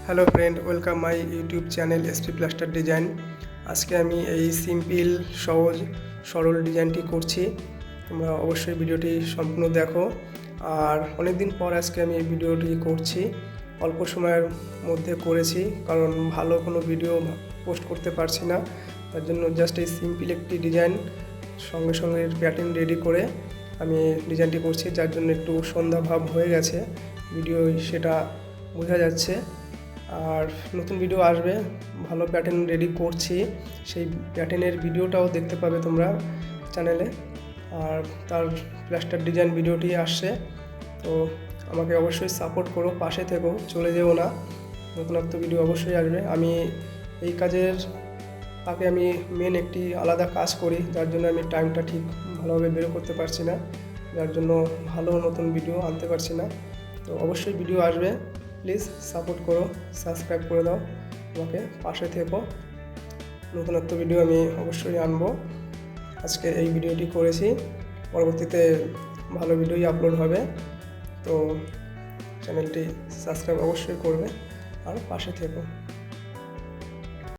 Hello friend, welcome my YouTube channel SP plaster design. আজকে আমি এই সিম্পল সহজ সরল ডিজাইনটি করছি। তোমরা অবশ্যই ভিডিওটি সম্পূর্ণ দেখো। আর অনেক দিন পর আজকে আমি এই ভিডিওটি করছি, অল্প সময়ের মধ্যে করেছি, কারণ ভালো কোনো ভিডিও পোস্ট করতে পারছি না। তার জন্য জাস্ট এই সিম্পল একটি ডিজাইন সঙ্গে সঙ্গে প্যাটার্ন রেডি করে আমি ডিজাইনটি করছি, যার জন্য একটু সন্ধ্যা ভাব হয়ে গেছে ভিডিও, সেটা বোঝা যাচ্ছে। আর নতুন ভিডিও আসবে, ভালো প্যাটার্ন রেডি করছি, সেই প্যাটার্নের ভিডিওটাও দেখতে পাবে তোমরা চ্যানেলে। আর তার প্লাস্টার ডিজাইন ভিডিওটি আসছে, তো আমাকে অবশ্যই সাপোর্ট করো, পাশে থেকো, চলে যেও না। নতুনত্ব ভিডিও অবশ্যই আসবে। আমি এই কাজের তাকে আমি মেন একটি আলাদা কাজ করি, যার জন্য আমি টাইমটা ঠিক ভালোভাবে বের করতে পারছি না, যার জন্য ভালো নতুন ভিডিও আনতে পারছি না। তো অবশ্যই ভিডিও আসবে, প্লিজ সাপোর্ট করো, সাবস্ক্রাইব করে দাও, আমাকে পাশে থেকো। নতুনত্ব ভিডিও আমি অবশ্যই আনবো। আজকে এই ভিডিওটি করেছি, পরবর্তীতে ভালো ভিডিওই আপলোড হবে। তো চ্যানেলটি সাবস্ক্রাইব অবশ্যই করবে আর পাশে থেকো।